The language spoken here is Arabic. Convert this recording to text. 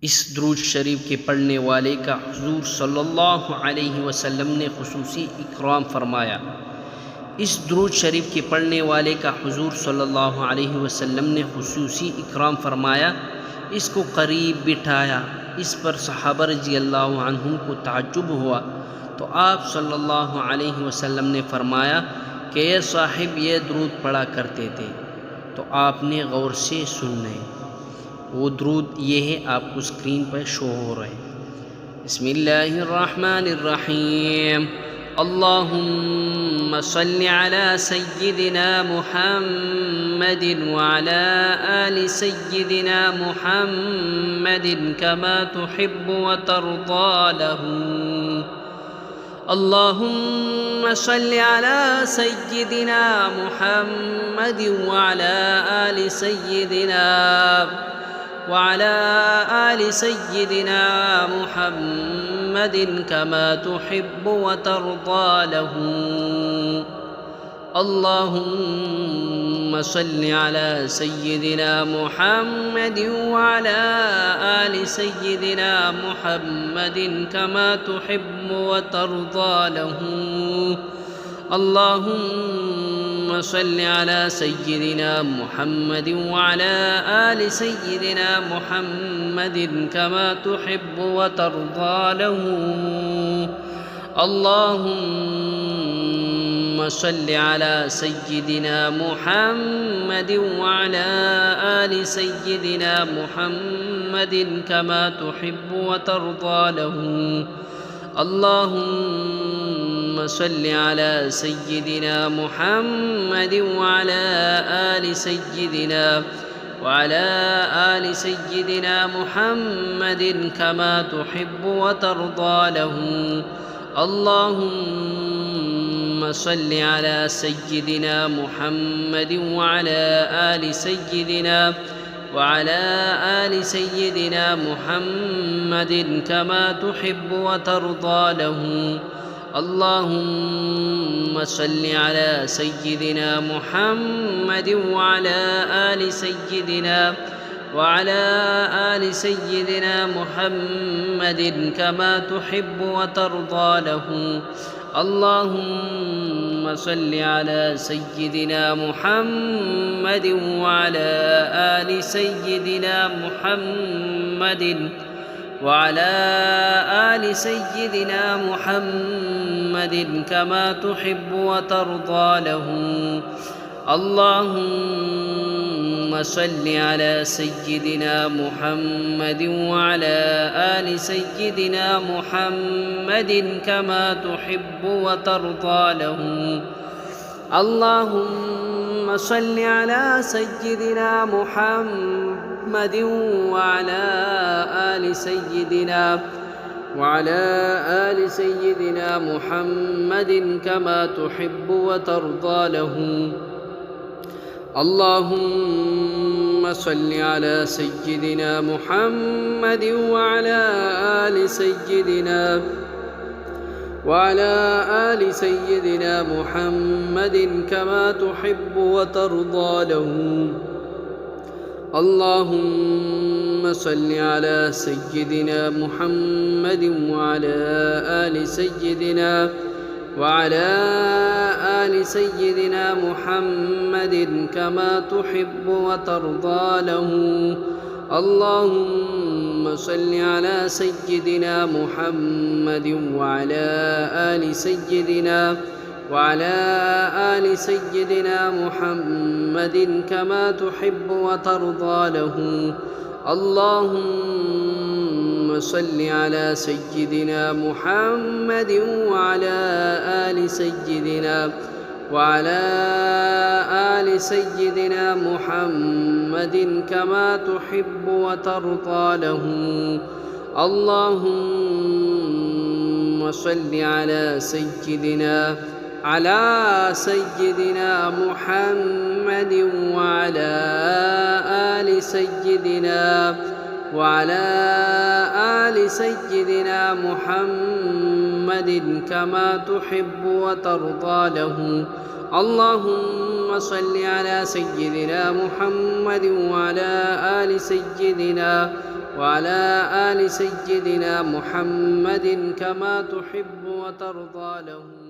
इस दुरूद शरीफ के पढ़ने वाले का हुज़ूर सल्लल्लाहु अलैहि वसल्लम ने खुसूसी इकराम फरमाया। इस दुरूद शरीफ के पढ़ने वाले का हुज़ूर सल्लल्लाहु अलैहि वसल्लम ने खुसूसी इकराम फरमाया, इसको करीब बिठाया। इस पर सहाबा रज़ियल्लाहु अन्हुम को ताज्जुब हुआ तो आप सल्लल्लाहु अलैहि वसल्लम ने फरमाया कि ये साहिब ये दुरूद पढ़ा करते थे, तो आपने गौर से सुनना है। वो दुरूद ये है, आपको स्क्रीन पर शो हो रहा है। बिस्मिल्लाहिर्रहमानिर्रहीम। अल्लाहुम्मा सल्लि अला सय्यिदिना मुहम्मदिन व अला आलि सय्यिदिना मुहम्मदिन कमा तुहिब्बु व तर्दा लहू। अल्लाहुम्मा सल्लि अला सय्यिदिना मुहम्मदिन व अला आलि सय्यिदिना وعلى آل سيدنا محمد كما تحب وترضى له। اللهم صل على سيدنا محمد وعلى آل سيدنا محمد كما تحب وترضى له। اللهم صل على سيدنا محمد وعلى آل سيدنا محمد كما تحب وترضى له۔ اللهم صل على سيدنا محمد وعلى آل سيدنا محمد كما تحب وترضى له۔ اللهم صل على سيدنا محمد وعلى آل سيدنا محمد كما تحب وترضى له۔ اللهم صل على سيدنا محمد وعلى آل سيدنا محمد كما تحب وترضى له۔ اللهم صل على سيدنا محمد وعلى آل سيدنا محمد كما تحب وترضى له۔ اللهم صل على سيدنا محمد وعلى آل سيدنا محمد كما تحب وترضى له۔ اللهم صل على سيدنا محمد وعلى آل سيدنا محمد كما تحب وترضى له۔ اللهم صل على سيدنا محمد وعلى آل سيدنا محمد كما تحب وترضى له۔ اللهم صل على سيدنا محمد وعلى آل سيدنا محمد كما تحب وترضى له۔ اللهم صل على سيدنا محمد وعلى آل سيدنا محمد كما تحب وترضى له۔ اللهم صل على سيدنا محمد وعلى آل سيدنا محمد كما تحب وترضى له۔ اللهم صل على سيدنا محمد وعلى آل سيدنا محمد كما تحب وترضى له۔ اللهم صل على سيدنا محمد وعلى آل سيدنا محمد كما تحب وترضى له۔ اللهم صل على سيدنا محمد وعلى آل سيدنا وعلى آل سيدنا محمد كما تحب وترضى له